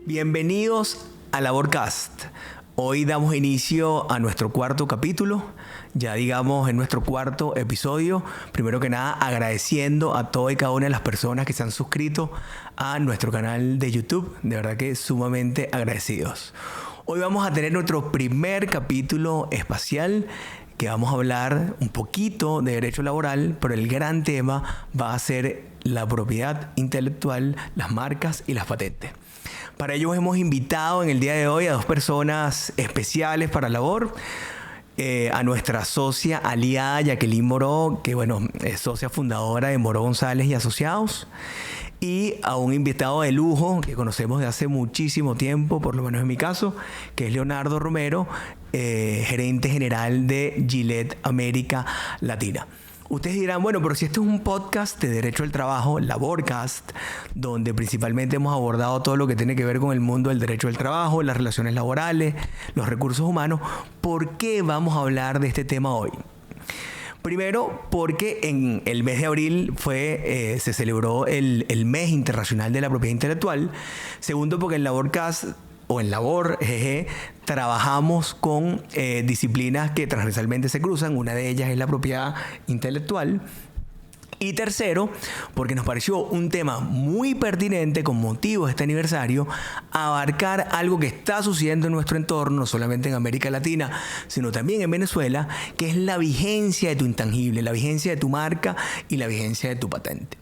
Bienvenidos a Laborcast. Hoy damos inicio a nuestro cuarto capítulo, ya digamos en nuestro cuarto episodio. Primero que nada, agradeciendo a todas y cada una de las personas que se han suscrito a nuestro canal de YouTube. De verdad que sumamente agradecidos. Hoy vamos a tener nuestro primer capítulo espacial, que vamos a hablar un poquito de derecho laboral, pero el gran tema va a ser la propiedad intelectual, las marcas y las patentes. Para ello hemos invitado en el día de hoy a dos personas especiales para Labor. A nuestra socia aliada Jacqueline Moró, que es socia fundadora de Moró González y Asociados. Y a un invitado de lujo que conocemos de hace muchísimo tiempo, por lo menos en mi caso, que es Leonardo Romero, gerente general de Gillette América Latina. Ustedes dirán, pero si este es un podcast de derecho al trabajo, Laborcast, donde principalmente hemos abordado todo lo que tiene que ver con el mundo del derecho al trabajo, las relaciones laborales, los recursos humanos, ¿por qué vamos a hablar de este tema hoy? Primero, porque en el mes de abril se celebró el Mes Internacional de la Propiedad Intelectual. Segundo, porque en Laborcast o en Labor GG trabajamos con disciplinas que transversalmente se cruzan. Una de ellas es la propiedad intelectual. Y tercero, porque nos pareció un tema muy pertinente con motivo de este aniversario, abarcar algo que está sucediendo en nuestro entorno, no solamente en América Latina, sino también en Venezuela, que es la vigencia de tu intangible, la vigencia de tu marca y la vigencia de tu patente.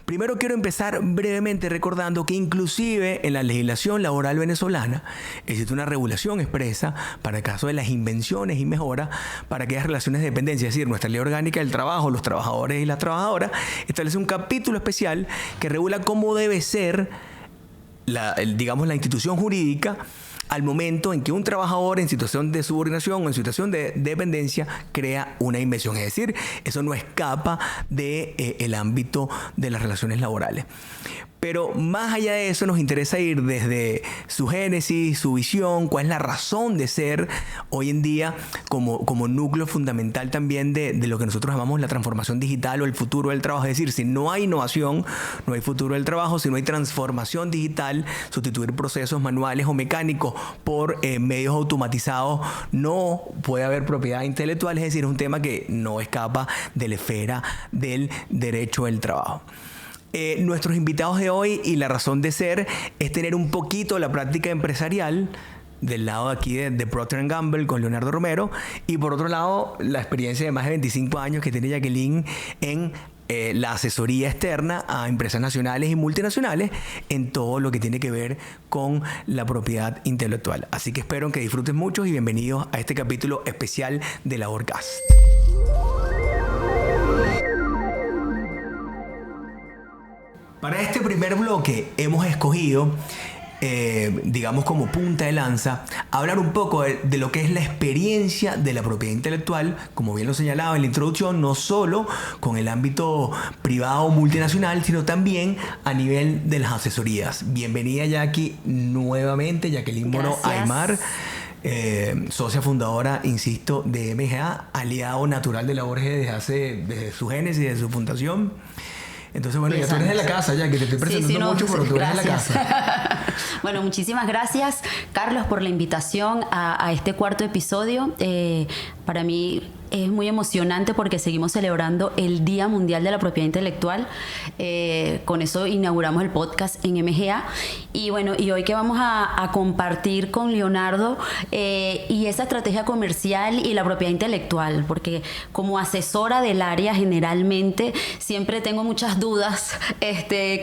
Primero quiero empezar brevemente recordando que inclusive en la legislación laboral venezolana existe una regulación expresa para el caso de las invenciones y mejoras para aquellas relaciones de dependencia. Es decir, nuestra ley orgánica del trabajo, los trabajadores y las trabajadoras, establece un capítulo especial que regula cómo debe ser la institución jurídica al momento en que un trabajador en situación de subordinación o en situación de dependencia crea una invención. Es decir, eso no escapa del ámbito de las relaciones laborales. Pero más allá de eso nos interesa ir desde su génesis, su visión, cuál es la razón de ser hoy en día como núcleo fundamental también de lo que nosotros llamamos la transformación digital o el futuro del trabajo. Es decir, si no hay innovación, no hay futuro del trabajo. Si no hay transformación digital, sustituir procesos manuales o mecánicos por medios automatizados, no puede haber propiedad intelectual. Es decir, es un tema que no escapa de la esfera del derecho del trabajo. Nuestros invitados de hoy y la razón de ser es tener un poquito la práctica empresarial del lado de aquí de Procter & Gamble con Leonardo Romero, y por otro lado la experiencia de más de 25 años que tiene Jacqueline en la asesoría externa a empresas nacionales y multinacionales en todo lo que tiene que ver con la propiedad intelectual. Así que espero que disfruten mucho y bienvenidos a este capítulo especial de Laborcast. Para este primer bloque hemos escogido, como punta de lanza, hablar un poco de lo que es la experiencia de la propiedad intelectual, como bien lo señalaba en la introducción, no solo con el ámbito privado o multinacional, sino también a nivel de las asesorías. Bienvenida, Jackie, nuevamente, Jacqueline Moró Aymar. Socia fundadora, insisto, de MGA, aliado natural de Labor desde su génesis, desde su fundación. Entonces, ya tú eres de la casa, ya que te estoy presentando mucho, pero tú eres de la casa. Bueno, muchísimas gracias, Carlos, por la invitación a este cuarto episodio. Para mí es muy emocionante porque seguimos celebrando el Día Mundial de la Propiedad Intelectual. Con eso inauguramos el podcast en MGA. Y hoy que vamos a compartir con Leonardo y esa estrategia comercial y la propiedad intelectual, porque como asesora del área generalmente siempre tengo muchas dudas,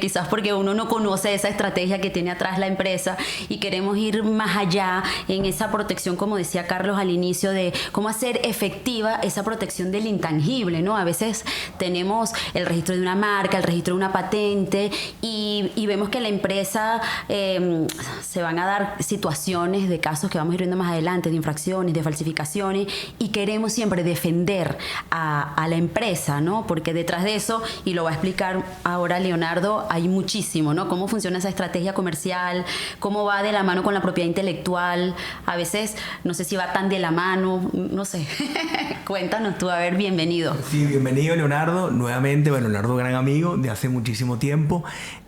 quizás porque uno no conoce esa estrategia que tiene atrás la empresa y queremos ir más allá en esa protección, como decía Carlos al inicio, de cómo hacer efectiva esa protección del intangible, ¿no? A veces tenemos el registro de una marca, el registro de una patente y vemos que la empresa se van a dar situaciones de casos que vamos a ir viendo más adelante, de infracciones, de falsificaciones, y queremos siempre defender a la empresa, ¿no? Porque detrás de eso, y lo va a explicar ahora Leonardo, hay muchísimo, ¿no? Cómo funciona esa estrategia comercial, cómo va de la mano con la propiedad intelectual. A veces no sé si va tan de la mano, no sé, sé. Cuéntanos tú, a ver, bienvenido. Sí, bienvenido Leonardo, nuevamente, bueno, Leonardo, gran amigo de hace muchísimo tiempo.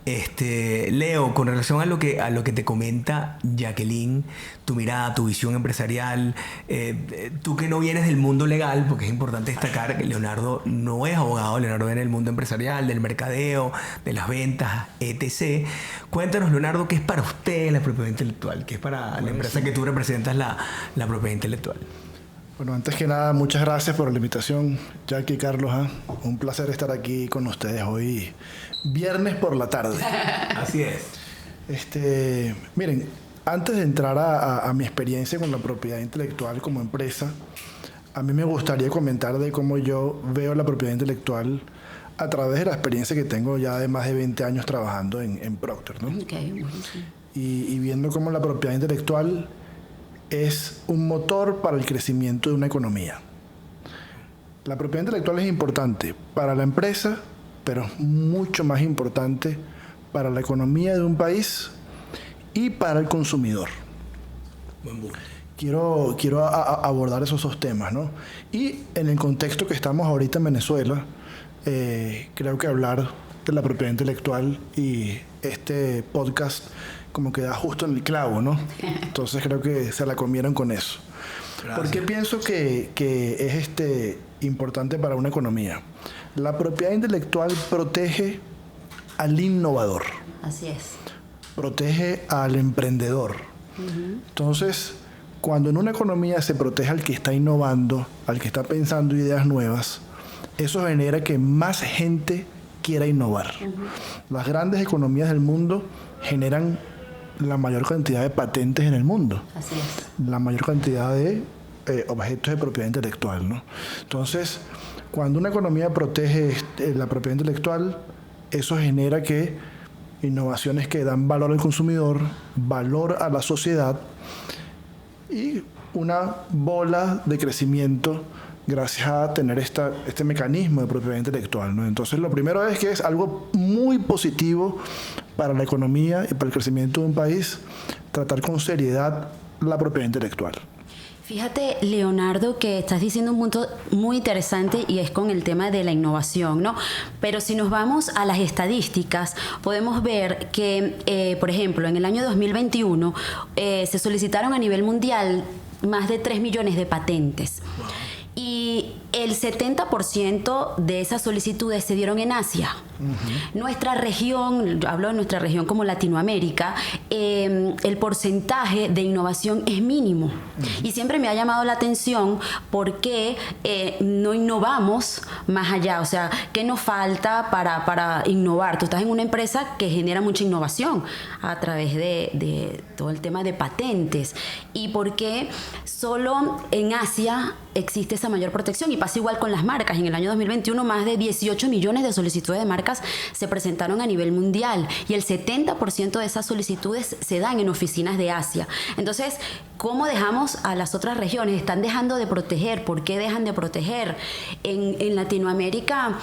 Leo, con relación a lo que te comenta Jacqueline, tu mirada, tu visión empresarial, tú que no vienes del mundo legal, porque es importante destacar que Leonardo no es abogado, Leonardo viene del mundo empresarial, del mercadeo, de las ventas, etc. Cuéntanos, Leonardo, ¿qué es para usted la propiedad intelectual? ¿Qué es para la empresa que tú representas la propiedad intelectual? Bueno, antes que nada, muchas gracias por la invitación, Jackie y Carlos. Un placer estar aquí con ustedes hoy, viernes por la tarde. Así es. Miren, antes de entrar a mi experiencia con la propiedad intelectual como empresa, a mí me gustaría comentar de cómo yo veo la propiedad intelectual a través de la experiencia que tengo ya de más de 20 años trabajando en Procter, ¿no? Okay, buenísimo. Y viendo cómo la propiedad intelectual es un motor para el crecimiento de una economía. La propiedad intelectual es importante para la empresa, pero es mucho más importante para la economía de un país y para el consumidor. Buen punto. Quiero abordar esos dos temas, ¿no? Y en el contexto que estamos ahorita en Venezuela, creo que hablar de la propiedad intelectual y este podcast como que da justo en el clavo, ¿no? Entonces creo que se la comieron con eso. Gracias. ¿Por qué pienso que es importante para una economía? La propiedad intelectual protege al innovador. Así es. Protege al emprendedor. Entonces, cuando en una economía se protege al que está innovando, al que está pensando ideas nuevas, eso genera que más gente quiera innovar. Las grandes economías del mundo generan la mayor cantidad de patentes en el mundo. Así es. La mayor cantidad de objetos de propiedad intelectual, ¿no? Entonces, cuando una economía protege la propiedad intelectual, eso genera que innovaciones que dan valor al consumidor, valor a la sociedad y una bola de crecimiento gracias a tener este mecanismo de propiedad intelectual, ¿no? Entonces, lo primero es que es algo muy positivo para la economía y para el crecimiento de un país, tratar con seriedad la propiedad intelectual. Fíjate, Leonardo, que estás diciendo un punto muy interesante y es con el tema de la innovación, ¿no? Pero si nos vamos a las estadísticas, podemos ver que, por ejemplo, en el año 2021 se solicitaron a nivel mundial más de 3 millones de patentes. Wow. Y el 70% de esas solicitudes se dieron en Asia. Nuestra región, hablo de nuestra región como Latinoamérica, el porcentaje de innovación es mínimo. Y siempre me ha llamado la atención por qué no innovamos más allá. O sea, ¿qué nos falta para innovar? Tú estás en una empresa que genera mucha innovación a través de todo el tema de patentes. ¿Y por qué solo en Asia existe esa mayor protección? Y pasa igual con las marcas. En el año 2021 más de 18 millones de solicitudes de marcas se presentaron a nivel mundial y el 70% de esas solicitudes se dan en oficinas de Asia. Entonces, ¿cómo dejamos a las otras regiones? ¿Están dejando de proteger? ¿Por qué dejan de proteger? En Latinoamérica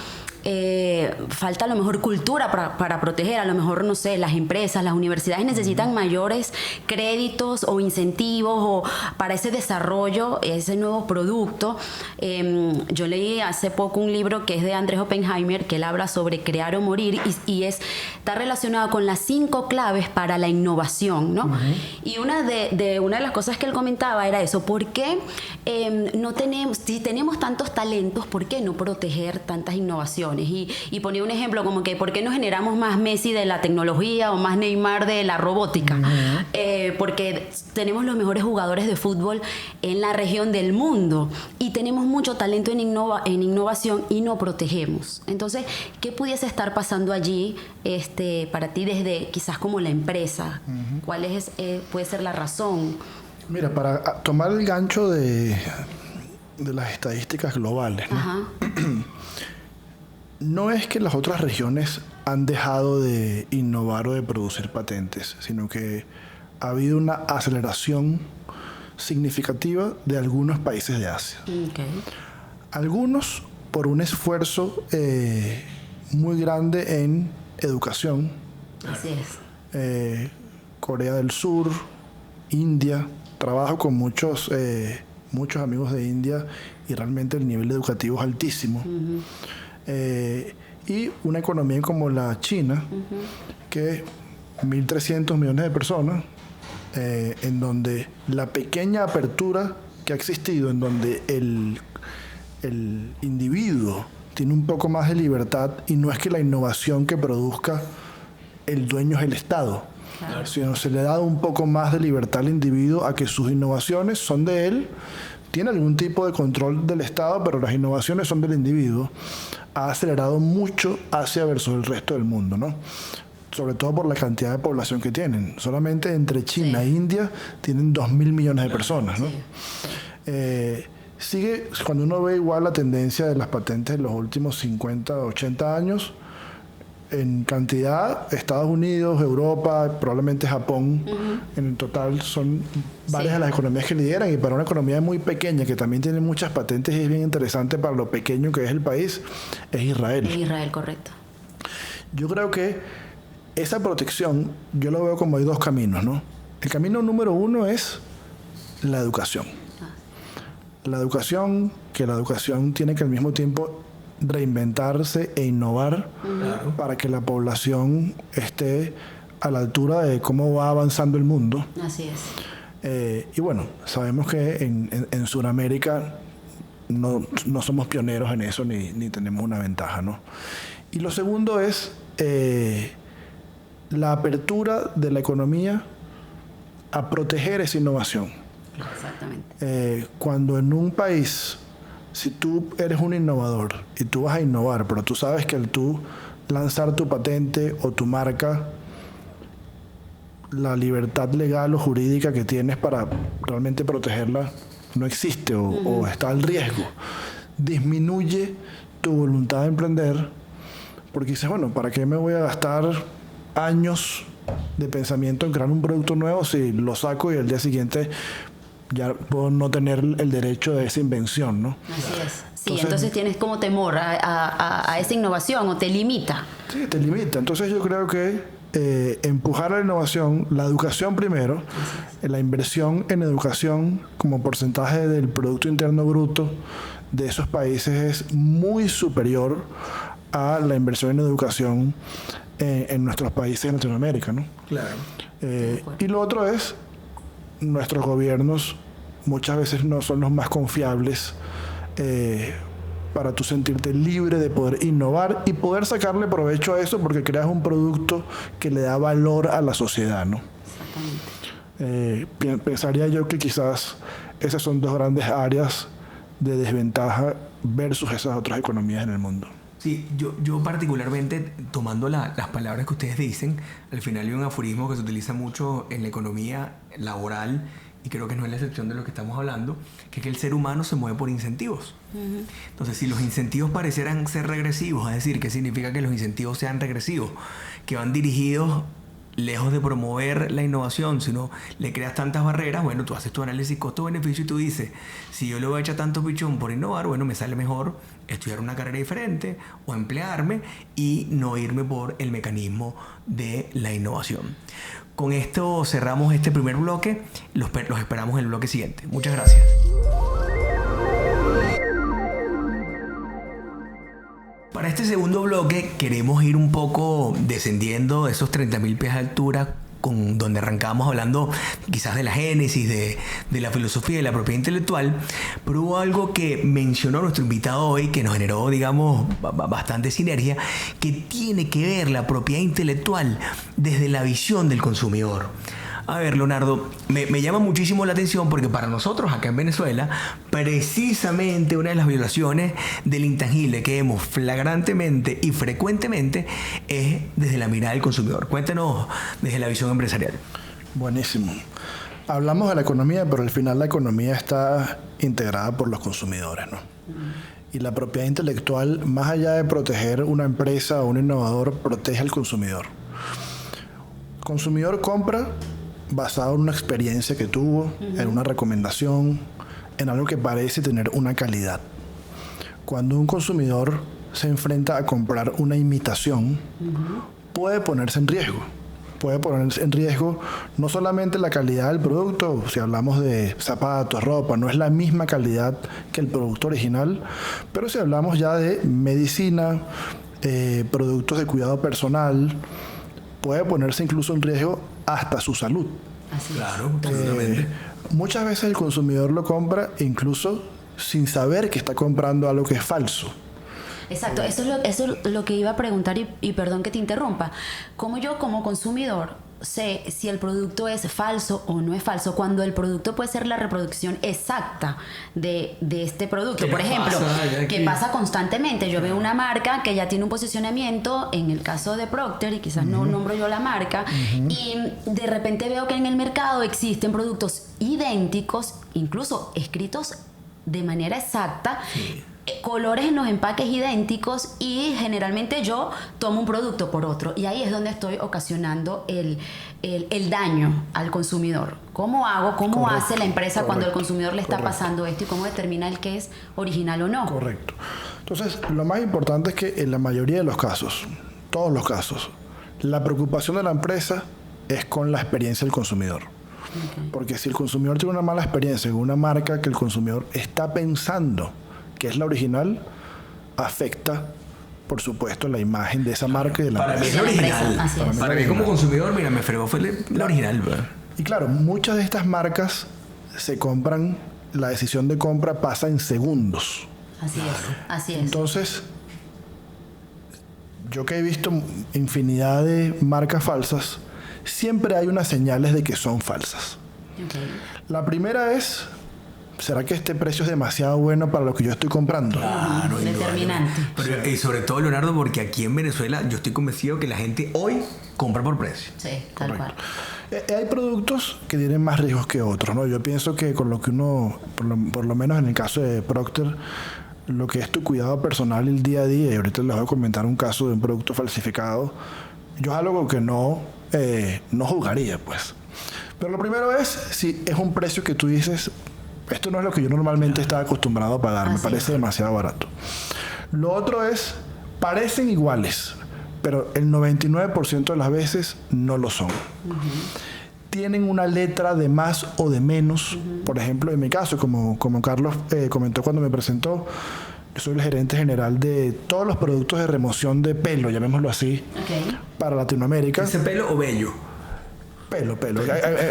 falta a lo mejor cultura para proteger, a lo mejor, no sé, las empresas, las universidades necesitan mayores créditos o incentivos o para ese desarrollo, ese nuevo producto. Yo leí hace poco un libro que es de Andrés Oppenheimer, que él habla sobre crear o morir y está relacionado con las 5 claves para la innovación, ¿no? Y una de las cosas que él comentaba era eso, ¿por qué si tenemos tantos talentos, por qué no proteger tantas innovaciones? Y ponía un ejemplo como que ¿por qué no generamos más Messi de la tecnología o más Neymar de la robótica? Porque tenemos los mejores jugadores de fútbol en la región del mundo y tenemos mucho talento en innovación y no protegemos. Entonces, ¿qué pudiese estar pasando allí para ti desde quizás como la empresa? ¿Cuál puede ser la razón? Mira, para tomar el gancho de las estadísticas globales, ¿no? Ajá. No es que las otras regiones han dejado de innovar o de producir patentes, sino que ha habido una aceleración significativa de algunos países de Asia. Okay. Algunos por un esfuerzo muy grande en educación. Así es. Corea del Sur, India, trabajo con muchos muchos amigos de India y realmente el nivel educativo es altísimo. Y una economía como la China, que 1.300 millones de personas, en donde la pequeña apertura que ha existido, en donde el individuo tiene un poco más de libertad, y no es que la innovación que produzca el dueño es el Estado, claro, sino se le ha dado un poco más de libertad al individuo a que sus innovaciones son de él, tiene algún tipo de control del Estado, pero las innovaciones son del individuo. Ha acelerado mucho Asia versus el resto del mundo, ¿no? Sobre todo por la cantidad de población que tienen. Solamente entre China e India tienen 2.000 millones de personas, ¿no? Sigue, cuando uno ve igual la tendencia de las patentes en los últimos 50, 80 años, en cantidad, Estados Unidos, Europa, probablemente Japón, en el total son varias de las economías que lideran, y para una economía muy pequeña que también tiene muchas patentes y es bien interesante para lo pequeño que es el país, es Israel. Israel, correcto. Yo creo que esa protección, yo lo veo como hay dos caminos, ¿no? El camino número uno es la educación. La educación tiene que al mismo tiempo reinventarse e innovar para que la población esté a la altura de cómo va avanzando el mundo. Así es. Y bueno, sabemos que en Sudamérica no somos pioneros en eso ni tenemos una ventaja, ¿no? Y lo segundo es la apertura de la economía a proteger esa innovación. Exactamente. Cuando en un país, si tú eres un innovador y tú vas a innovar, pero tú sabes que al tú lanzar tu patente o tu marca, la libertad legal o jurídica que tienes para realmente protegerla no existe o está al riesgo, disminuye tu voluntad de emprender, porque dices, bueno, ¿para qué me voy a gastar años de pensamiento en crear un producto nuevo si lo saco y al día siguiente ya puedo no tener el derecho de esa invención, ¿no? Así es. Sí, entonces tienes como temor a esa innovación, o te limita. Sí, te limita. Entonces yo creo que empujar la innovación, la educación primero, la inversión en educación como porcentaje del Producto Interno Bruto de esos países es muy superior a la inversión en educación en nuestros países de Latinoamérica, ¿no? Claro. Y lo otro es, nuestros gobiernos muchas veces no son los más confiables para tú sentirte libre de poder innovar y poder sacarle provecho a eso, porque creas un producto que le da valor a la sociedad, ¿no? Exactamente. Pensaría yo que quizás esas son dos grandes áreas de desventaja versus esas otras economías en el mundo. Sí, yo particularmente, tomando las palabras que ustedes dicen, al final hay un aforismo que se utiliza mucho en la economía laboral, y creo que no es la excepción de lo que estamos hablando, que es que el ser humano se mueve por incentivos. Entonces, si los incentivos parecieran ser regresivos, es decir, ¿qué significa que los incentivos sean regresivos? Que van dirigidos, lejos de promover la innovación, sino le creas tantas barreras. Bueno, tú haces tu análisis costo-beneficio y tú dices, si yo le voy a echar tanto pichón por innovar, bueno, me sale mejor estudiar una carrera diferente o emplearme y no irme por el mecanismo de la innovación. Con esto cerramos este primer bloque. Los esperamos en el bloque siguiente. Muchas gracias. Para este segundo bloque queremos ir un poco descendiendo de esos 30.000 pies de altura, con donde arrancamos hablando quizás de la génesis, de la filosofía y de la propiedad intelectual, pero hubo algo que mencionó nuestro invitado hoy que nos generó, digamos, bastante sinergia, que tiene que ver la propiedad intelectual desde la visión del consumidor. A ver, Leonardo, me llama muchísimo la atención porque para nosotros acá en Venezuela, precisamente una de las violaciones del intangible que vemos flagrantemente y frecuentemente es desde la mirada del consumidor. Cuéntanos desde la visión empresarial. Buenísimo. Hablamos de la economía, pero al final la economía está integrada por los consumidores, ¿no? Y la propiedad intelectual, más allá de proteger una empresa o un innovador, protege al consumidor. El consumidor compra basado en una experiencia que tuvo, en una recomendación, en algo que parece tener una calidad. Cuando un consumidor se enfrenta a comprar una imitación, puede ponerse en riesgo, puede poner en riesgo no solamente la calidad del producto, si hablamos de zapatos, ropa, no es la misma calidad que el producto original, pero si hablamos ya de medicina, productos de cuidado personal, puede ponerse incluso en riesgo hasta su salud. Así Claro, absolutamente. Muchas veces el consumidor lo compra incluso sin saber que está comprando algo que es falso. Exacto, eso es lo que iba a preguntar y perdón que te interrumpa. ¿Cómo yo como consumidor sé si el producto es falso o no es falso cuando el producto puede ser la reproducción exacta de este producto? ¿Qué Por ejemplo, pasa? que pasa constantemente. Yo veo una marca que ya tiene un posicionamiento, en el caso de Procter, y quizás no nombro yo la marca, y de repente veo que en el mercado existen productos idénticos, incluso escritos de manera exacta, colores en los empaques idénticos, y generalmente yo tomo un producto por otro, y ahí es donde estoy ocasionando el daño al consumidor. ¿Cómo hago? ¿Cómo hace la empresa cuando el consumidor le está pasando esto, y cómo determina el que es original o no? Correcto. Entonces, lo más importante es que en la mayoría de los casos, todos los casos, la preocupación de la empresa es con la experiencia del consumidor. Porque si el consumidor tiene una mala experiencia en una marca que el consumidor está pensando que es la original, afecta, por supuesto, la imagen de esa marca y de la Para mí es empresa. la la empresa, original. así es. Para mí como consumidor, mira, me fregó, fue la original, ¿verdad? Y claro, muchas de estas marcas se compran, la decisión de compra pasa en segundos. Así es, así es. Entonces, yo que he visto infinidad de marcas falsas, siempre hay unas señales de que son falsas. Ok. La primera es, ¿será que este precio es demasiado bueno para lo que yo estoy comprando? Claro, Determinante. Pero, y sobre todo, Leonardo, porque aquí en Venezuela yo estoy convencido que la gente hoy compra por precio. Sí, tal cual. Hay productos que tienen más riesgos que otros, ¿no? Yo pienso que con lo que uno, por lo menos en el caso de Procter, lo que es tu cuidado personal el día a día, y ahorita les voy a comentar un caso de un producto falsificado, yo es algo que no jugaría, pues. Pero lo primero es, si es un precio que tú dices, esto no es lo que yo normalmente estaba acostumbrado a pagar, me parece demasiado barato. Lo otro es, parecen iguales, pero el 99% de las veces no lo son. Tienen una letra de más o de menos. Por ejemplo, en mi caso, como Carlos comentó cuando me presentó, yo soy el gerente general de todos los productos de remoción de pelo, llamémoslo así, para Latinoamérica. ¿Ese pelo o vello? Pelo.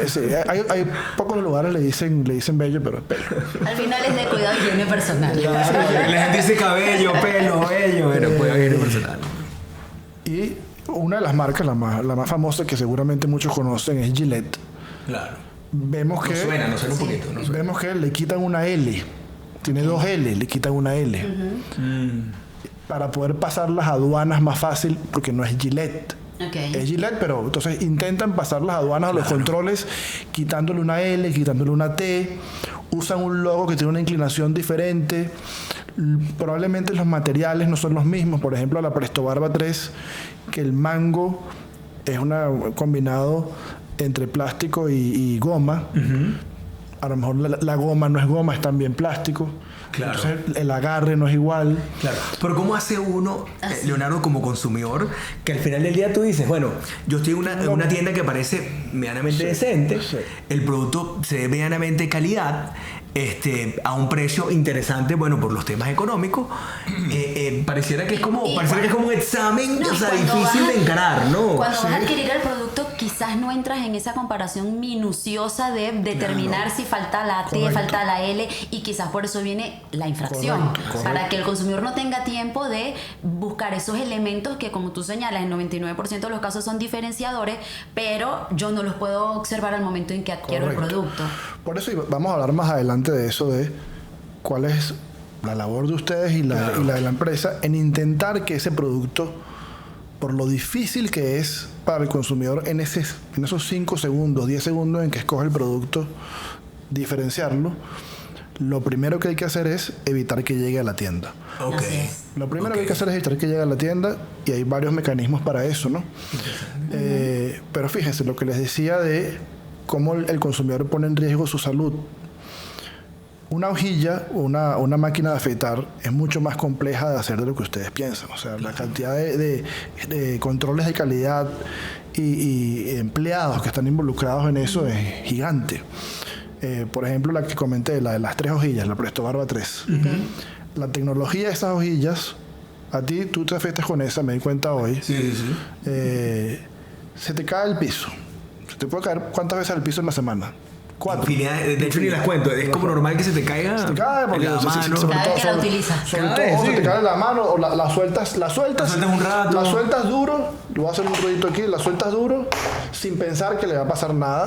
Sí, hay pocos lugares le dicen bello, pero es pelo. Al final es de cuidado y higiene personal. La gente dice cabello, pelo, vello, pero puede ir personal. Y una de las marcas, la más famosa que seguramente muchos conocen, es Gillette. Claro. Vemos que Suena un poquito. No suena. vemos que le quitan una L. Tiene dos L, le quitan una L. Para poder pasar las aduanas más fácil, porque no es Gillette. Es Gillette, pero entonces intentan pasar las aduanas o los controles quitándole una L, quitándole una T. Usan un logo que tiene una inclinación diferente. Probablemente los materiales no son los mismos. Por ejemplo, la Presto Barba 3, que el mango es un combinado entre plástico y goma. A lo mejor la goma no es goma, es también plástico. Claro. Entonces el agarre no es igual. Claro. Pero ¿cómo hace uno, Leonardo, como consumidor, que al final del día tú dices, bueno, yo estoy en una tienda que parece medianamente decente, el producto se ve medianamente de calidad, a un precio interesante, bueno, por los temas económicos, pareciera que es como un examen, No, o sea, cuando difícil de encarar, ¿no? Cuando vas a adquirir el producto, quizás no entras en esa comparación minuciosa de determinar si falta la T, falta la L, y quizás por eso viene la infracción. Correcto. Para que el consumidor no tenga tiempo de buscar esos elementos que, como tú señalas, en 99% de los casos son diferenciadores, pero yo no los puedo observar al momento en que adquiero el producto. Por eso vamos a hablar más adelante de eso, de cuál es la labor de ustedes y la de la empresa en intentar que ese producto, por lo difícil que es para el consumidor en esos 5 segundos, 10 segundos en que escoge el producto, diferenciarlo, lo primero que hay que hacer es evitar que llegue a la tienda. Ok. Lo primero que hay que hacer es evitar que llegue a la tienda, y hay varios mecanismos para eso, ¿no? Pero fíjense, lo que les decía de cómo el consumidor pone en riesgo su salud. una hojilla, una máquina de afeitar es mucho más compleja de hacer de lo que ustedes piensan. O sea, la cantidad de controles de calidad y empleados que están involucrados en eso es gigante. Por ejemplo, la que comenté, la de las 3 hojillas, la Presto Barba 3. La tecnología de esas hojillas, tú te afeitas con esa, me di cuenta hoy. Sí. Se te cae el piso. Se te puede caer ¿cuántas veces al piso en la semana? 4. De hecho, ni las cuento. Es como normal que se te caiga. Se te cae porque en la mano. Cada vez que la utilizas. Sobre todo, se te cae en la mano o la sueltas un rato. la sueltas duro. Voy a hacer un ruidito aquí. La sueltas duro sin pensar que le va a pasar nada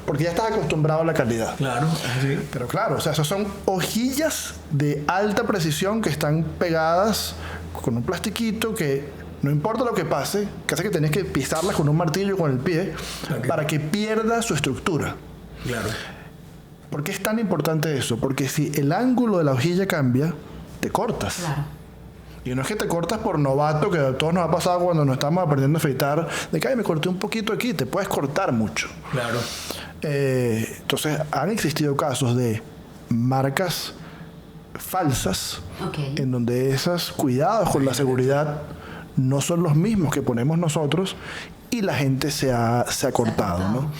porque ya estás acostumbrado a la calidad. Claro, sí. Pero claro, o sea, esas son hojillas de alta precisión que están pegadas con un plastiquito que no importa lo que pase, que hace que tenés que pisarlas con un martillo con el pie para que pierda su estructura. Claro. ¿Por qué es tan importante eso? Porque si el ángulo de la hojilla cambia, te cortas. Claro. Y no es que te cortas por novato, que a todos nos ha pasado cuando nos estamos aprendiendo a afeitar, de que me corté un poquito aquí, te puedes cortar mucho. Claro. Entonces, han existido casos de marcas falsas en donde esos cuidados con la seguridad no son los mismos que ponemos nosotros y la gente se ha cortado, ¿no?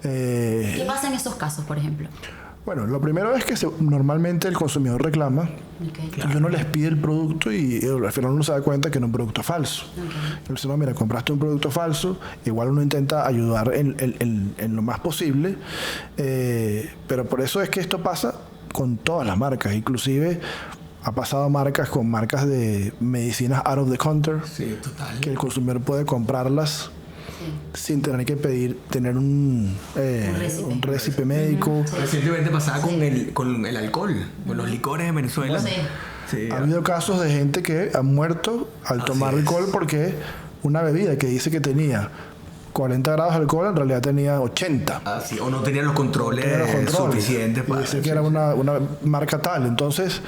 ¿Qué pasa en esos casos, por ejemplo? Bueno, lo primero es que normalmente el consumidor reclama y uno les pide el producto y al final uno se da cuenta que no es un producto falso. Él dice, no, mira, compraste un producto falso, igual uno intenta ayudar en lo más posible, pero por eso es que esto pasa con todas las marcas, inclusive ha pasado marcas con marcas de medicinas out of the counter, Sí, total. que el consumidor puede comprarlas sin tener que tener un récipe médico. Recientemente pasaba con el alcohol, con los licores en Venezuela. Sí. Ha habido casos de gente que ha muerto al tomar alcohol porque una bebida que dice que tenía 40 grados de alcohol en realidad tenía 80. Sí, o no tenían los controles, suficientes para decir que era una marca tal. Entonces,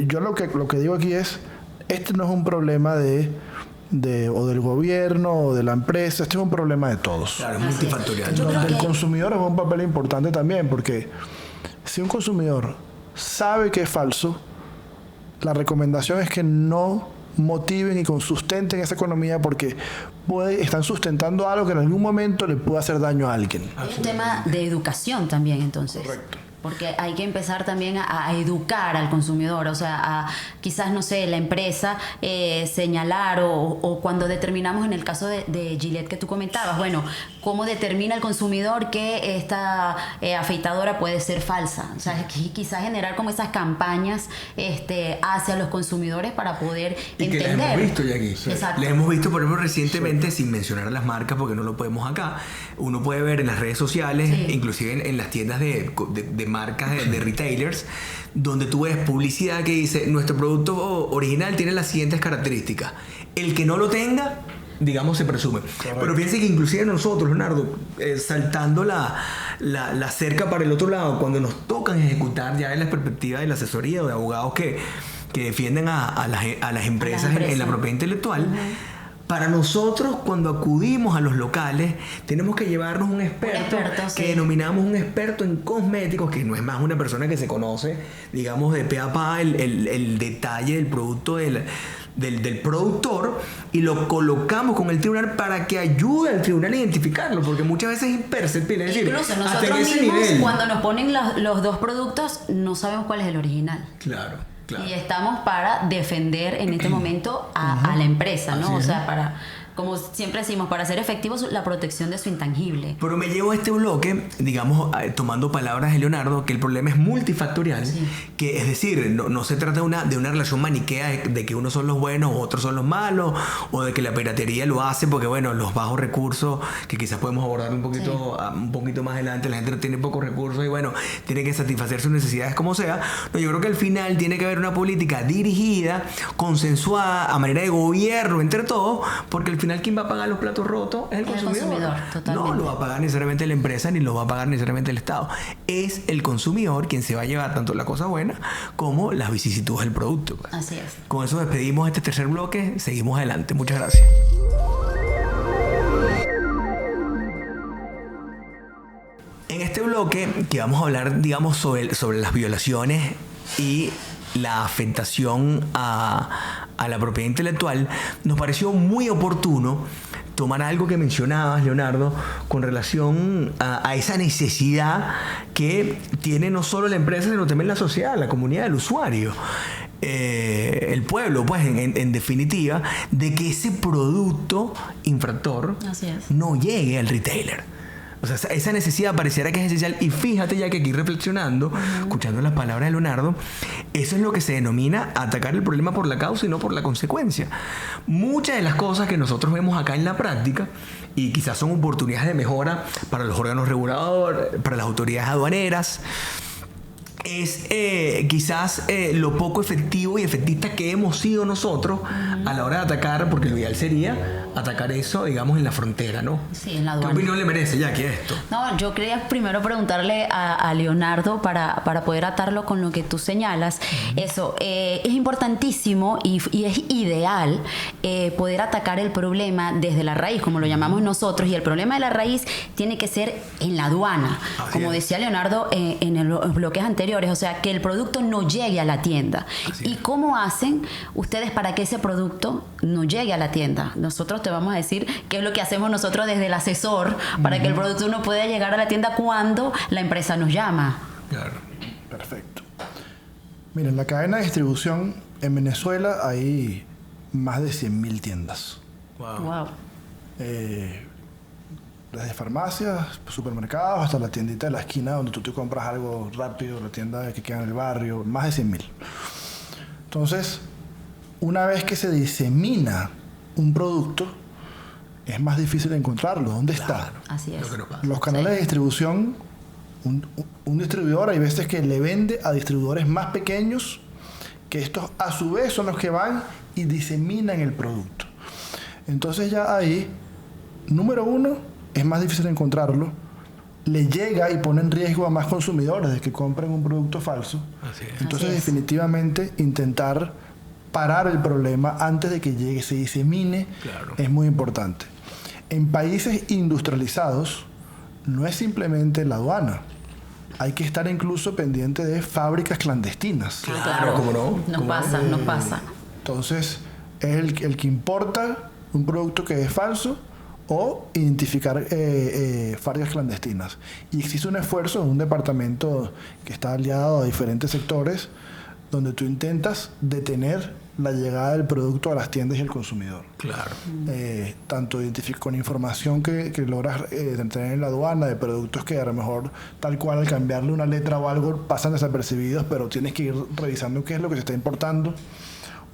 yo lo que digo aquí es, este no es un problema o del gobierno o de la empresa, este es un problema de todos. Claro, es multifactorial. Donde el consumidor es un papel importante también, porque si un consumidor sabe que es falso, la recomendación es que no motiven y sustenten esa economía porque están sustentando algo que en algún momento le puede hacer daño a alguien. Es un tema de educación también, entonces. Correcto. Porque hay que empezar también a educar al consumidor, o sea, a quizás, no sé, la empresa señalar o cuando determinamos en el caso de Gillette que tú comentabas, bueno, cómo determina el consumidor que esta afeitadora puede ser falsa. O sea, quizás generar como esas campañas hacia los consumidores para poder entender. Que las hemos visto ya aquí. Sí. Exacto. Les hemos visto, por ejemplo, recientemente, sin mencionar las marcas porque no lo podemos acá, uno puede ver en las redes sociales, inclusive en las tiendas de marcas de retailers, donde tú ves publicidad que dice nuestro producto original tiene las siguientes características. El que no lo tenga, digamos, se presume. Correcto. Pero fíjense que inclusive nosotros, Leonardo, saltando la cerca para el otro lado, cuando nos tocan ejecutar ya en la perspectiva de la asesoría o de abogados que defienden a las empresas en la propiedad intelectual, para nosotros, cuando acudimos a los locales, tenemos que llevarnos un experto que denominamos un experto en cosméticos, que no es más una persona que se conoce, digamos, de pe a pa el detalle del producto del productor, y lo colocamos con el tribunal para que ayude al tribunal a identificarlo, porque muchas veces es imperceptible. Es decir, incluso hasta nosotros en ese mismos, nivel, cuando nos ponen los dos productos, no sabemos cuál es el original. Claro. Y estamos para defender en este momento a la empresa, ¿no? O sea, para, como siempre decimos, para hacer efectivos la protección de su intangible. Pero me llevo a este bloque, digamos, tomando palabras de Leonardo, que el problema es multifactorial, que es decir, no se trata de una relación maniquea de que unos son los buenos, otros son los malos, o de que la piratería lo hace porque, bueno, los bajos recursos, que quizás podemos abordar un poquito más adelante, la gente tiene pocos recursos y, bueno, tiene que satisfacer sus necesidades como sea. No, yo creo que al final tiene que haber una política dirigida, consensuada, a manera de gobierno entre todos, porque al final quien va a pagar los platos rotos es el consumidor. Totalmente. No lo va a pagar necesariamente la empresa ni lo va a pagar necesariamente el Estado. Es el consumidor quien se va a llevar tanto la cosa buena como las vicisitudes del producto. Así es. Con eso despedimos este tercer bloque. Seguimos adelante. Muchas gracias. En este bloque bloque que vamos a hablar, digamos, sobre las violaciones y la afectación a la propiedad intelectual, nos pareció muy oportuno tomar algo que mencionabas, Leonardo, con relación a esa necesidad que tiene no solo la empresa, sino también la sociedad, la comunidad del usuario. El pueblo, pues, en definitiva, de que ese producto infractor no llegue al retailer. O sea, esa necesidad pareciera que es esencial. Y fíjate ya que aquí reflexionando, escuchando las palabras de Leonardo, eso es lo que se denomina atacar el problema por la causa y no por la consecuencia. Muchas de las cosas que nosotros vemos acá en la práctica, y quizás son oportunidades de mejora para los órganos reguladores, para las autoridades aduaneras, es quizás lo poco efectivo y efectista que hemos sido nosotros a la hora de atacar, porque lo ideal sería atacar eso, digamos, en la frontera, ¿no? Sí, en la aduana. ¿Qué opinión le merece, Jackie, esto? No, yo quería primero preguntarle a Leonardo para poder atarlo con lo que tú señalas. Eso, es importantísimo y es ideal poder atacar el problema desde la raíz, como lo llamamos nosotros, y el problema de la raíz tiene que ser en la aduana. Como decía Leonardo en los bloques anteriores, o sea, que el producto no llegue a la tienda. ¿Y cómo hacen ustedes para que ese producto no llegue a la tienda? Nosotros te vamos a decir qué es lo que hacemos nosotros desde el asesor para que el producto no pueda llegar a la tienda cuando la empresa nos llama. Claro. Perfecto. Miren, la cadena de distribución en Venezuela hay más de 100.000 tiendas. Wow. Desde farmacias, supermercados, hasta la tiendita de la esquina donde tú te compras algo rápido, la tienda que queda en el barrio, más de 100.000. Entonces, una vez que se disemina un producto, es más difícil encontrarlo. ¿Dónde está? Así es. Los canales de distribución, un distribuidor hay veces que le vende a distribuidores más pequeños, que estos a su vez son los que van y diseminan el producto. Entonces ya ahí, número uno, es más difícil encontrarlo, le llega y pone en riesgo a más consumidores de que compren un producto falso. Entonces definitivamente intentar parar el problema antes de que llegue, se disemine, es muy importante. En países industrializados no es simplemente la aduana, hay que estar incluso pendiente de fábricas clandestinas. Claro, ¿cómo no? Nos pasa. Entonces es el que importa un producto que es falso, o identificar fábricas clandestinas. Y existe un esfuerzo, un departamento que está aliado a diferentes sectores, donde tú intentas detener la llegada del producto a las tiendas y al consumidor. Claro. Tanto con información que logras tener en la aduana de productos que a lo mejor tal cual al cambiarle una letra o algo pasan desapercibidos, pero tienes que ir revisando qué es lo que se está importando.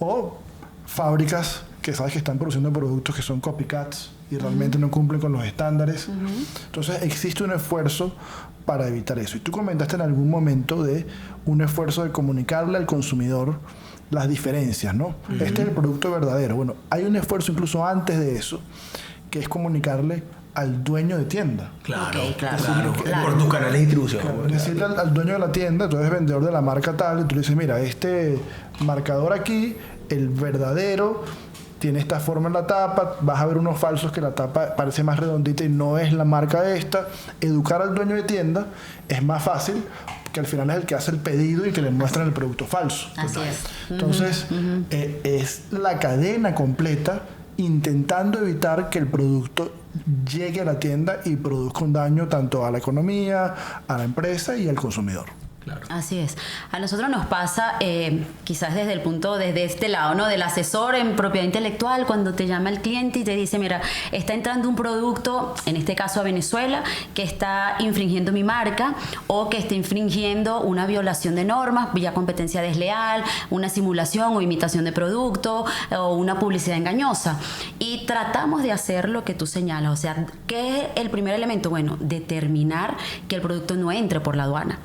O fábricas que sabes que están produciendo productos que son copycats y realmente no cumplen con los estándares. Entonces existe un esfuerzo para evitar eso. Y tú comentaste en algún momento de un esfuerzo de comunicarle al consumidor las diferencias, ¿no? Este es el producto verdadero. Bueno, hay un esfuerzo incluso antes de eso, que es comunicarle al dueño de tienda. Claro, claro. Por tus canales de distribución. Claro, decirle al dueño de la tienda, tú eres vendedor de la marca tal, y tú le dices, mira, este marcador aquí, el verdadero, tiene esta forma en la tapa, vas a ver unos falsos que la tapa parece más redondita y no es la marca esta. Educar al dueño de tienda es más fácil, que al final es el que hace el pedido y que le muestran el producto falso. Así es. Entonces, es la cadena completa intentando evitar que el producto llegue a la tienda y produzca un daño tanto a la economía, a la empresa y al consumidor. Claro. Así es. A nosotros nos pasa, quizás desde este lado, ¿no? Del asesor en propiedad intelectual, cuando te llama el cliente y te dice, mira, está entrando un producto, en este caso a Venezuela, que está infringiendo mi marca o que está infringiendo una violación de normas vía competencia desleal, una simulación o imitación de producto o una publicidad engañosa. Y tratamos de hacer lo que tú señalas. O sea, ¿qué es el primer elemento? Bueno, determinar que el producto no entre por la aduana.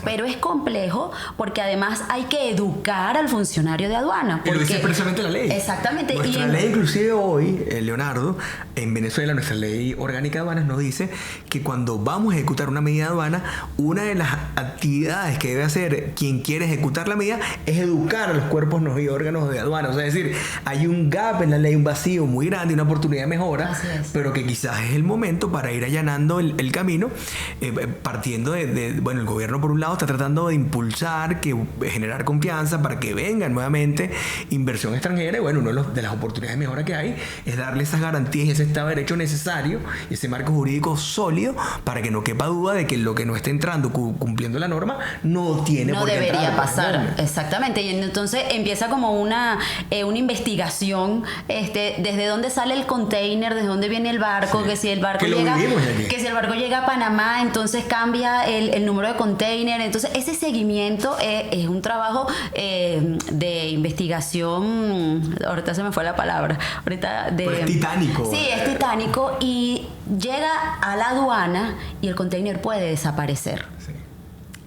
Pero es complejo porque además hay que educar al funcionario de aduana. Y lo dice expresamente la ley. Exactamente. Nuestra ley, inclusive hoy, Leonardo, en Venezuela, nuestra ley orgánica de aduanas nos dice que cuando vamos a ejecutar una medida de aduana, una de las actividades que debe hacer quien quiere ejecutar la medida es educar a los cuerpos y órganos de aduana. O sea, es decir, hay un gap en la ley, un vacío muy grande, una oportunidad de mejora, pero que quizás es el momento para ir allanando el camino, partiendo bueno, el gobierno por un lado está tratando de impulsar, generar confianza para que venga nuevamente inversión extranjera, y bueno, una de las oportunidades de mejora que hay es darle esas garantías y ese Estado de Derecho necesario y ese marco jurídico sólido para que no quepa duda de que lo que no esté entrando cumpliendo la norma no tiene por qué entrar. No debería pasar, exactamente. Y entonces empieza como una investigación, desde dónde sale el container, desde dónde viene el barco, que si el barco llega a Panamá, entonces cambia el número de container. Entonces ese seguimiento es un trabajo de investigación, ahorita se me fue la palabra, pero es titánico. Sí, es titánico, y llega a la aduana y el container puede desaparecer. Sí.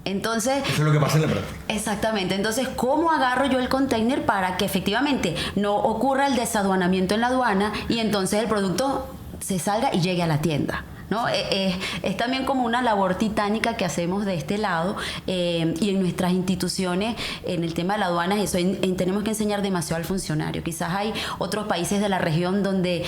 Entonces, eso es lo que pasa en la práctica. Exactamente. Entonces, ¿cómo agarro yo el container para que efectivamente no ocurra el desaduanamiento en la aduana y entonces el producto se salga y llegue a la tienda? ¿No? Es también como una labor titánica que hacemos de este lado, y en nuestras instituciones, en el tema de la aduana, eso tenemos que enseñar demasiado al funcionario. Quizás hay otros países de la región donde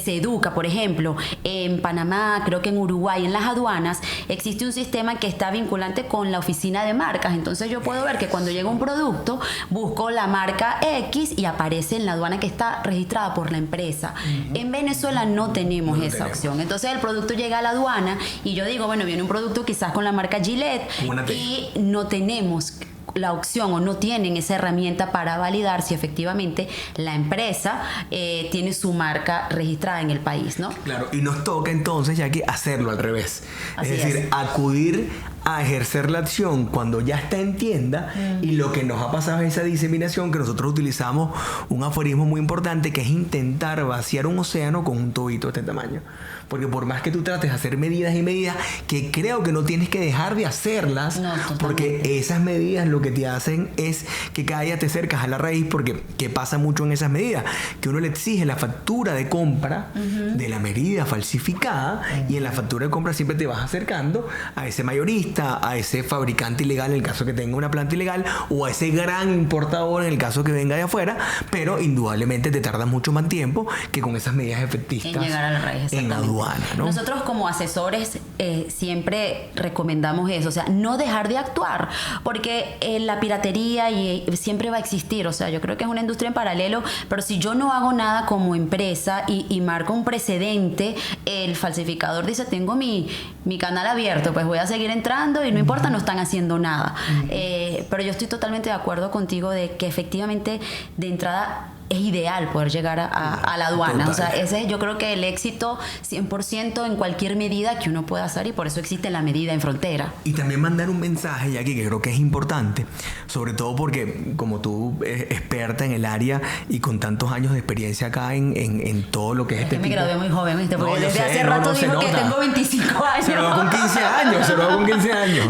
se educa. Por ejemplo, en Panamá, creo que en Uruguay, en las aduanas existe un sistema que está vinculante con la oficina de marcas. Entonces yo puedo ver que cuando llega un producto, busco la marca X y aparece en la aduana que está registrada por la empresa. En Venezuela no tenemos esa opción. Entonces el producto llega a la aduana y yo digo, bueno, viene un producto quizás con la marca Gillette y no tenemos la opción o no tienen esa herramienta para validar si efectivamente la empresa tiene su marca registrada en el país, ¿no? Claro, y nos toca entonces ya que hacerlo al revés. Es decir, acudir a ejercer la acción cuando ya está en tienda, y lo que nos ha pasado es esa diseminación que nosotros utilizamos un aforismo muy importante, que es intentar vaciar un océano con un tobito de este tamaño. Porque por más que tú trates de hacer medidas y medidas, que creo que no tienes que dejar de hacerlas, porque esas medidas lo que te hacen es que cada día te acercas a la raíz, porque ¿qué pasa mucho en esas medidas? Que uno le exige la factura de compra de la medida falsificada, y en la factura de compra siempre te vas acercando a ese mayorista, a ese fabricante ilegal en el caso que tenga una planta ilegal, o a ese gran importador en el caso que venga de afuera, pero indudablemente te tarda mucho más tiempo que con esas medidas efectistas en llegar a la raíz, en aduana, ¿no? Nosotros como asesores siempre recomendamos eso, o sea, no dejar de actuar, porque la piratería siempre va a existir. O sea, yo creo que es una industria en paralelo, pero si yo no hago nada como empresa y marco un precedente, el falsificador dice, tengo mi canal abierto, pues voy a seguir entrando y no importa, no están haciendo nada. Pero yo estoy totalmente de acuerdo contigo de que efectivamente de entrada es ideal poder llegar a la aduana. Total. O sea, ese yo creo que el éxito 100% en cualquier medida que uno pueda hacer, y por eso existe la medida en frontera. Y también mandar un mensaje, Jackie, que creo que es importante, sobre todo porque como tú eres experta en el área y con tantos años de experiencia acá en todo lo que es este tipo. Me gradué muy joven, ¿viste? Porque no, desde hace rato dijo que tengo 25 años. Se lo hago con 15 años.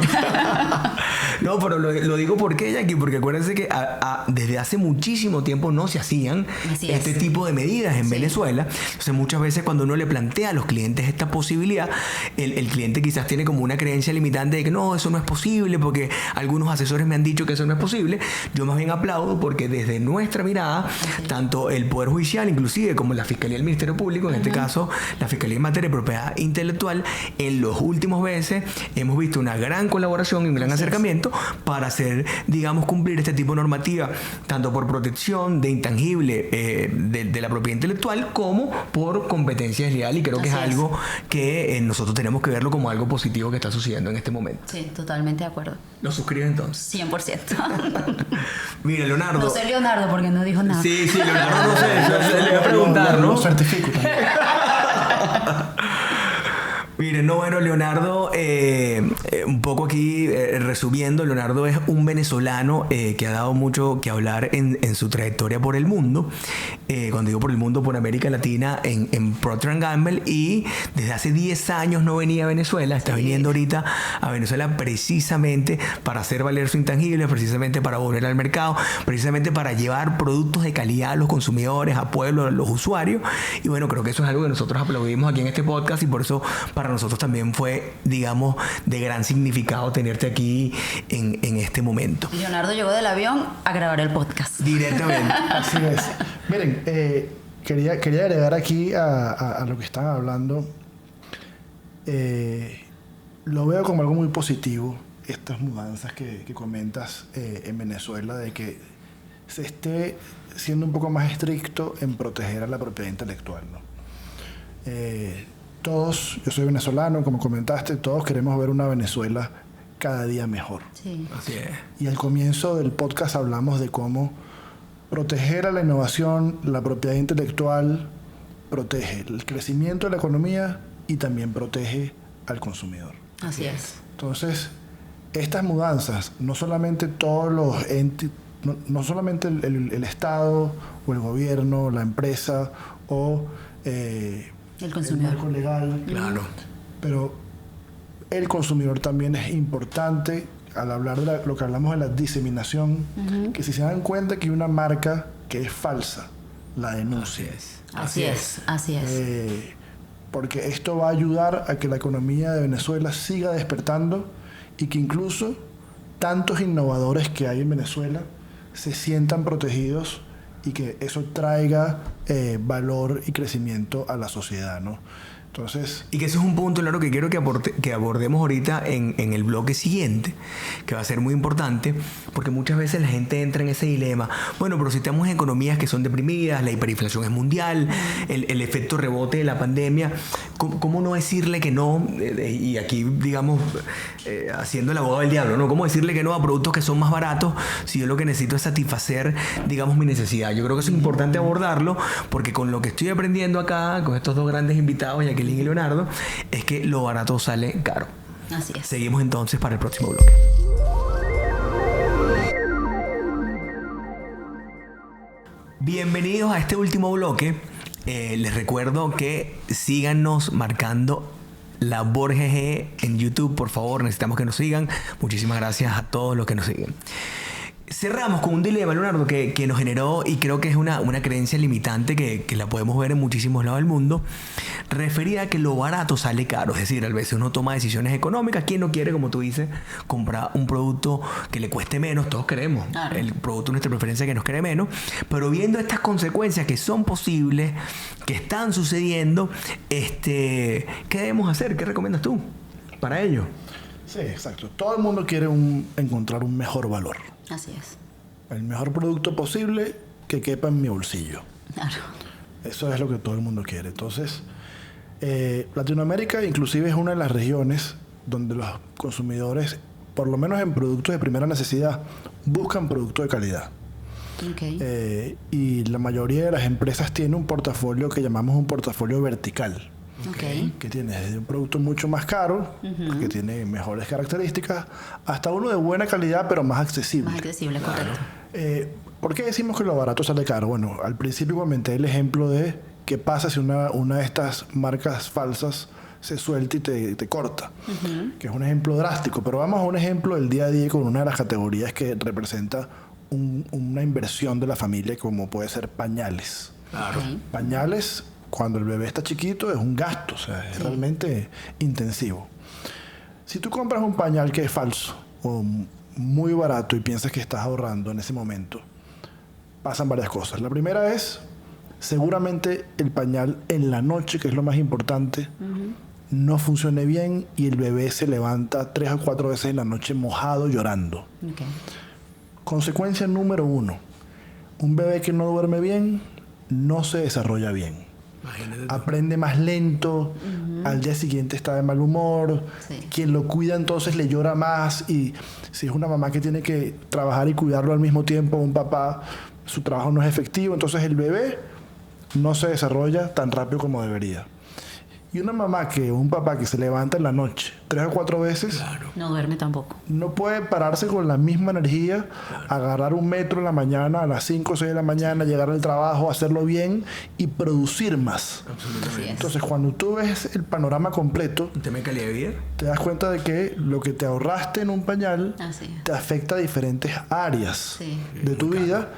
No, pero lo digo porque, Jackie, porque acuérdense que desde hace muchísimo tiempo no se hacían este tipo de medidas en Venezuela. Entonces muchas veces cuando uno le plantea a los clientes esta posibilidad, el cliente quizás tiene como una creencia limitante de que no, eso no es posible, porque algunos asesores me han dicho que eso no es posible. Yo más bien aplaudo porque desde nuestra mirada, tanto el Poder Judicial inclusive como la Fiscalía del Ministerio Público, en este caso la Fiscalía en materia de propiedad intelectual, en los últimos meses hemos visto una gran colaboración y un gran acercamiento para hacer, digamos, cumplir este tipo de normativa, tanto por protección de intangibles de la propiedad intelectual como por competencia desleal, y creo que es algo que nosotros tenemos que verlo como algo positivo que está sucediendo en este momento. Sí, totalmente de acuerdo. ¿Lo suscribes entonces? 100%. Mira, Leonardo. No sé Leonardo porque no dijo nada. Sí, Leonardo no sé, le voy a preguntar, ¿no? Lo certifico también. Miren, no, bueno, Leonardo, un poco aquí resumiendo, Leonardo es un venezolano que ha dado mucho que hablar en su trayectoria por el mundo. Cuando digo por el mundo, por América Latina, en Procter & Gamble, y desde hace 10 años no venía a Venezuela, está viniendo ahorita a Venezuela precisamente para hacer valer su intangible, precisamente para volver al mercado, precisamente para llevar productos de calidad a los consumidores, a pueblos, a los usuarios. Y bueno, creo que eso es algo que nosotros aplaudimos aquí en este podcast, y por eso para nosotros también fue, digamos, de gran significado tenerte aquí en este momento. Leonardo llegó del avión a grabar el podcast. Directamente. Así es. Miren, quería agregar aquí a lo que están hablando. Lo veo como algo muy positivo, estas mudanzas que comentas en Venezuela, de que se esté siendo un poco más estricto en proteger a la propiedad intelectual, ¿no? Todos, yo soy venezolano, como comentaste, todos queremos ver una Venezuela cada día mejor. Sí. Así es. Y al comienzo del podcast hablamos de cómo proteger a la innovación, la propiedad intelectual, protege el crecimiento de la economía y también protege al consumidor. Así es. Entonces, estas mudanzas, no solamente todos los entes, no solamente el Estado o el gobierno, la empresa o El consumidor. el marco legal, Claro. pero el consumidor también es importante al hablar de lo que hablamos de la diseminación, que si se dan cuenta que hay una marca que es falsa, la denuncia. Así es. Porque esto va a ayudar a que la economía de Venezuela siga despertando y que incluso tantos innovadores que hay en Venezuela se sientan protegidos y que eso traiga valor y crecimiento a la sociedad, ¿no? Entonces, Y que eso es un punto, claro, que quiero que abordemos ahorita en el bloque siguiente, que va a ser muy importante, porque muchas veces la gente entra en ese dilema. Bueno, pero si estamos en economías que son deprimidas, la hiperinflación es mundial, el efecto rebote de la pandemia, ¿cómo no decirle que no? Y aquí, digamos, haciendo el abogado del diablo, ¿no? ¿Cómo decirle que no a productos que son más baratos si yo lo que necesito es satisfacer, digamos, mi necesidad? Yo creo que eso es importante abordarlo, porque con lo que estoy aprendiendo acá, con estos dos grandes invitados, Jacqueline y Leonardo, es que lo barato sale caro. Así es. Seguimos entonces para el próximo bloque. Bienvenidos a este último bloque. Les recuerdo que síganos marcando la Borges G en YouTube, por favor, necesitamos que nos sigan. Muchísimas gracias a todos los que nos siguen. Cerramos con un dilema, Leonardo, que nos generó, y creo que es una creencia limitante que la podemos ver en muchísimos lados del mundo, referida a que lo barato sale caro. Es decir, a veces uno toma decisiones económicas. ¿Quién no quiere, como tú dices, comprar un producto que le cueste menos? Todos queremos el producto de nuestra preferencia que nos quede menos. Pero viendo estas consecuencias que son posibles, que están sucediendo, ¿qué debemos hacer? ¿Qué recomiendas tú para ello? sí, exacto. Todo el mundo quiere encontrar un mejor valor. Así es. El mejor producto posible que quepa en mi bolsillo. Claro. Eso es lo que todo el mundo quiere. Entonces, Latinoamérica inclusive es una de las regiones donde los consumidores, por lo menos en productos de primera necesidad, buscan productos de calidad. Okay. Y la mayoría de las empresas tienen un portafolio que llamamos un portafolio vertical. Okay. Que tiene desde un producto mucho más caro, que tiene mejores características, hasta uno de buena calidad pero más accesible. Más accesible, correcto. ¿Por qué decimos que lo barato sale caro? Bueno, al principio comenté el ejemplo de qué pasa si una de estas marcas falsas se suelta y te corta, que es un ejemplo drástico, pero vamos a un ejemplo del día a día con una de las categorías que representa una inversión de la familia, como puede ser pañales. Claro. Okay. Pañales, cuando el bebé está chiquito, es un gasto, o sea, es realmente intensivo. Si tú compras un pañal que es falso o muy barato y piensas que estás ahorrando en ese momento, pasan varias cosas. La primera es, seguramente el pañal en la noche, que es lo más importante, no funcione bien y el bebé se levanta 3 o 4 veces en la noche mojado, llorando. Okay. Consecuencia número 1. Un bebé que no duerme bien no se desarrolla bien. Imagínate tú. Aprende más lento, al día siguiente está de mal humor, Sí. quien lo cuida entonces le llora más, y si es una mamá que tiene que trabajar y cuidarlo al mismo tiempo, un papá, su trabajo no es efectivo, entonces el bebé no se desarrolla tan rápido como debería. Y una mamá un papá que se levanta en la noche 3 o 4 veces, Claro. No duerme tampoco. no puede pararse con la misma energía, agarrar un metro en la mañana, a las 5 o 6 de la mañana, llegar al trabajo, hacerlo bien y producir más. Así es. Entonces, cuando tú ves el panorama completo, Un tema de calidad de vida. te das cuenta de que lo que te ahorraste en un pañal Así es. te afecta a diferentes áreas Sí. de tu vida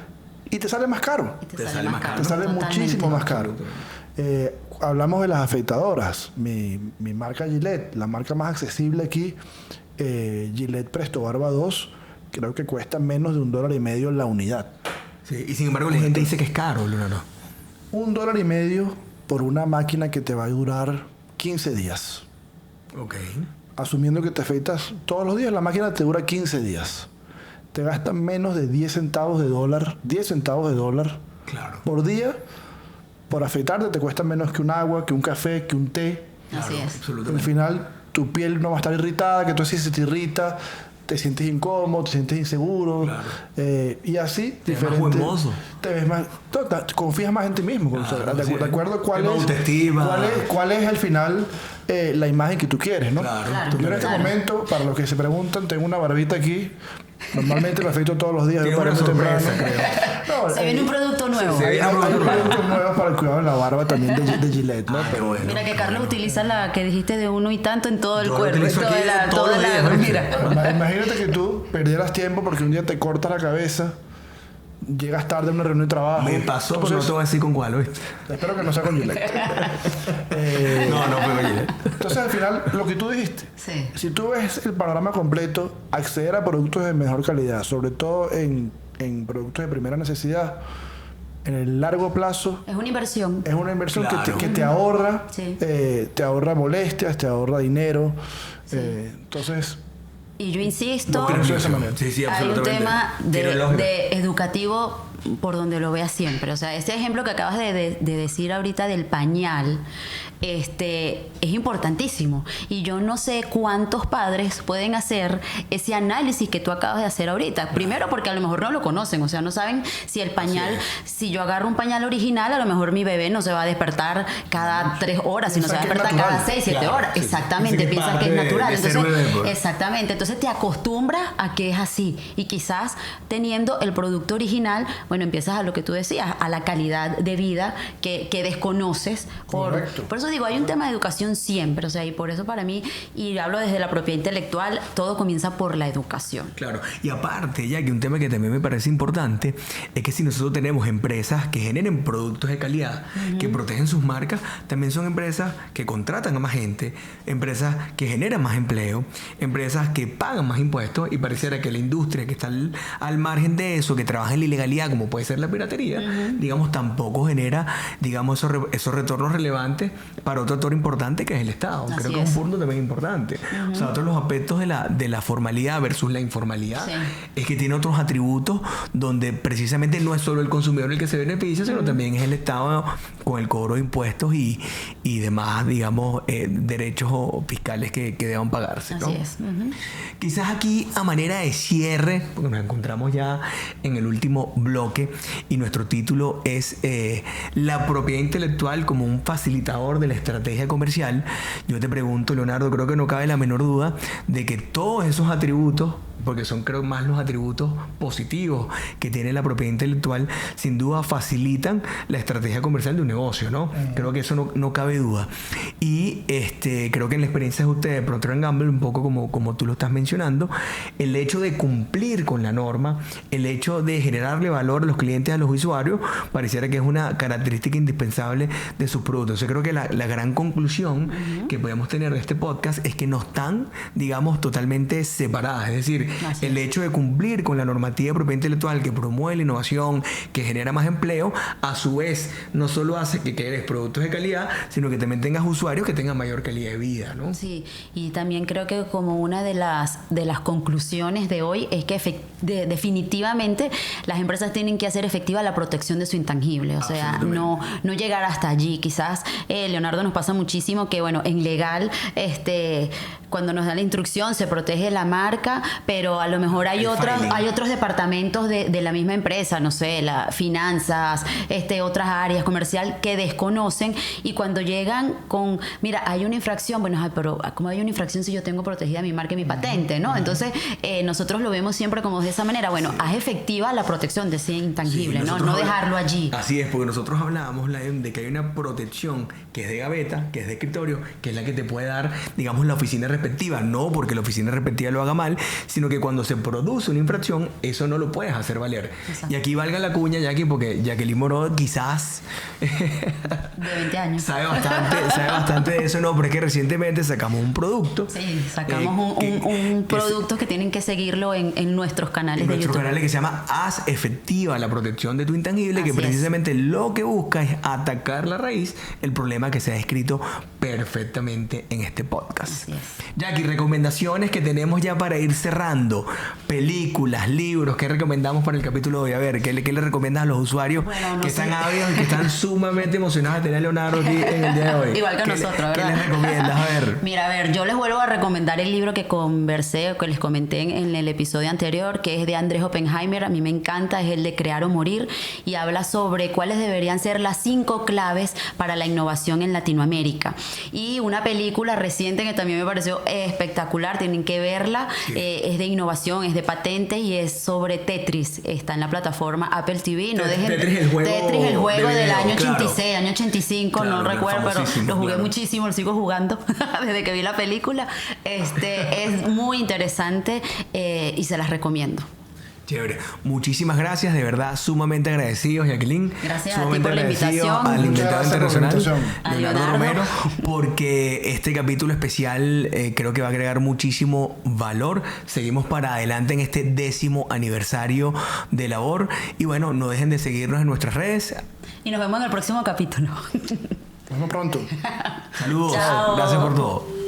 y te sale más caro. Y te sale más caro. Te sale Totalmente. muchísimo más caro. Hablamos de las afeitadoras. Mi marca Gillette, la marca más accesible aquí, Gillette Presto Barba 2, creo que cuesta menos de $1.50 la unidad. Sí, y sin embargo la gente dice que es caro, Leonardo. $1.50 por una máquina que te va a durar 15 días. Ok. Asumiendo que te afeitas todos los días, la máquina te dura 15 días. Te gastan menos de 10 centavos de dólar, 10 centavos de dólar Claro. por día. Por afeitarte te cuesta menos que un agua, que un café, que un té. Así es. Al Absolutamente. final tu piel no va a estar irritada, que tú así se te irrita, te sientes incómodo, te sientes inseguro. Claro. Y así, Te ves más buen mozo. Te ves más, confías más en ti mismo. Claro, de sí. acuerdo a Más autoestima. cuál es al final la imagen que tú quieres, ¿no? Claro. Claro. Yo en este Claro. momento, para los que se preguntan, tengo una barbita aquí. Normalmente me afeito todos los días. Tiene me paro una muy sorpresa, temprano. No, Se viene un producto nuevo. Se hay viene un producto nuevo. productos nuevos para el cuidado de la barba también de Gillette, ¿no? Qué bueno. Mira que Carlos utiliza la que dijiste de 1 y tanto en todo el Yo lo cuerpo. utilizo aquí todos los días, ¿no? Mira. Imagínate que tú perdieras tiempo porque un día te cortas la cabeza, llegas tarde a una reunión de trabajo. Me pasó, pero no Entonces, te voy a decir con cuál, ¿oíste? espero que no sea con Gillette. No fue con Gillette. Entonces, al final, lo que tú dijiste, Sí. si tú ves el panorama completo, acceder a productos de mejor calidad, sobre todo en productos de primera necesidad, en el largo plazo, Es una inversión. es una inversión Claro. que te ahorra, Sí. te ahorra molestias, te ahorra dinero. Entonces, Y yo insisto, No pienso de esa manera. Sí, sí, hay un absolutamente. tema Tiene lógica. de educativo por donde lo veas siempre. O sea, ese ejemplo que acabas de decir ahorita del pañal, es importantísimo. Y yo no sé cuántos padres pueden hacer ese análisis que tú acabas de hacer ahorita. Primero porque a lo mejor no lo conocen, o sea, no saben si el pañal, si yo agarro un pañal original, a lo mejor mi bebé no se va a despertar cada 3 horas, sino se va a Piensa que es despertar cada natural. 6, 7 Claro, horas. sí, sí. Exactamente, Piensa piensan que que es es natural. parte de ser Entonces, bebé, pues. exactamente, entonces te acostumbras a que es así. Y quizás teniendo el producto original, bueno, empiezas a lo que tú decías, a la calidad de vida que desconoces. Correcto. Por eso digo, hay un tema de educación siempre, o sea, y por eso para mí, y hablo desde la propiedad intelectual, todo comienza por la educación. Claro, y aparte, ya que un tema que también me parece importante es que si nosotros tenemos empresas que generen productos de calidad, que protegen sus marcas, también son empresas que contratan a más gente, empresas que generan más empleo, empresas que pagan más impuestos, y pareciera que la industria que está al margen de eso, que trabaja en la ilegalidad, como puede ser la piratería, digamos, tampoco genera, digamos, esos retornos relevantes para otro actor importante que es el Estado. Así Creo que es es. un punto también importante. O sea, otro de los aspectos de la formalidad versus la informalidad Sí. es que tiene otros atributos donde precisamente no es solo el consumidor el que se beneficia, sino también es el Estado con el cobro de impuestos y demás, digamos, derechos fiscales que deban pagarse, ¿no? Así es. Quizás aquí, a manera de cierre, porque nos encontramos ya en el último bloque y nuestro título es la propiedad intelectual como un facilitador de la estrategia comercial. Yo te pregunto, Leonardo, creo que no cabe la menor duda de que todos esos atributos, porque son creo más los atributos positivos que tiene la propiedad intelectual, sin duda facilitan la estrategia comercial de un negocio, ¿no? Creo que eso no cabe duda. Y creo que en la experiencia de ustedes, Procter & Gamble, un poco como tú lo estás mencionando, el hecho de cumplir con la norma, el hecho de generarle valor a los clientes, a los usuarios, pareciera que es una característica indispensable de sus productos. Yo creo que la gran conclusión que podemos tener de este podcast es que no están, digamos, totalmente separadas. Es decir, Así el es. hecho de cumplir con la normativa de propiedad intelectual que promueve la innovación, que genera más empleo, a su vez no solo hace que crees productos de calidad, sino que también tengas usuarios que tengan mayor calidad de vida, ¿no? Sí, y también creo que como una de las conclusiones de hoy es que definitivamente las empresas tienen que hacer efectiva la protección de su intangible, o sea, no llegar hasta allí. Quizás, Leonardo, nos pasa muchísimo que, bueno, en legal, cuando nos da la instrucción se protege la marca, pero a lo mejor hay otros departamentos de la misma empresa, no sé, finanzas, otras áreas comercial que desconocen, y cuando llegan con, mira, hay una infracción, bueno, pero ¿cómo hay una infracción si yo tengo protegida mi marca y mi patente, ¿no? Entonces, nosotros lo vemos siempre como de esa manera. Bueno, haz efectiva la protección de ese intangible, ¿no? No dejarlo allí. Así es, porque nosotros hablábamos de que hay una protección que es de gaveta, que es de escritorio, que es la que te puede dar, digamos, la oficina respectiva. No porque la oficina respectiva lo haga mal, sino que cuando se produce una infracción, eso no lo puedes hacer valer. Exacto. Y aquí valga la cuña, Jackie, porque Jacqueline Moró quizás de 20 años sabe bastante de eso, no, pero es que recientemente sacamos un producto. Sí, sacamos un producto que tienen que seguirlo en nuestros canales de YouTube. Nuestros canales, que se llama Haz efectiva la protección de tu intangible. Así que precisamente lo que busca es atacar la raíz, el problema que se ha descrito perfectamente en este podcast. Así es. Jackie, recomendaciones que tenemos ya para ir cerrando. Películas, libros, ¿qué recomendamos para el capítulo de hoy? A ver, ¿qué le recomiendas a los usuarios que están ávidos y que están sumamente emocionados de tener a Leonardo aquí en el día de hoy? Igual que nosotros, ¿verdad? ¿Qué les recomiendas? A ver. Mira, a ver, yo les vuelvo a recomendar el libro que les comenté en el episodio anterior, que es de Andrés Oppenheimer. A mí me encanta, es el de Crear o Morir, y habla sobre cuáles deberían ser las 5 claves para la innovación en Latinoamérica. Y una película reciente que también me pareció espectacular, tienen que verla, es de innovación, es de patentes y es sobre Tetris. Está en la plataforma Apple TV. Tetris, el juego del año 86, claro. Año 85, claro, no recuerdo, pero lo jugué muchísimo, lo sigo jugando desde que vi la película. Es muy interesante y se las recomiendo. Chévere. Muchísimas gracias, de verdad, sumamente agradecidos, Jacqueline. Gracias a ti por la invitación. Al invitado internacional, Leonardo Romero, porque este capítulo especial creo que va a agregar muchísimo valor. Seguimos para adelante en este 10º aniversario de Labor. Y bueno, no dejen de seguirnos en nuestras redes. Y nos vemos en el próximo capítulo. Nos vemos pronto. Saludos. Chao. Gracias por todo.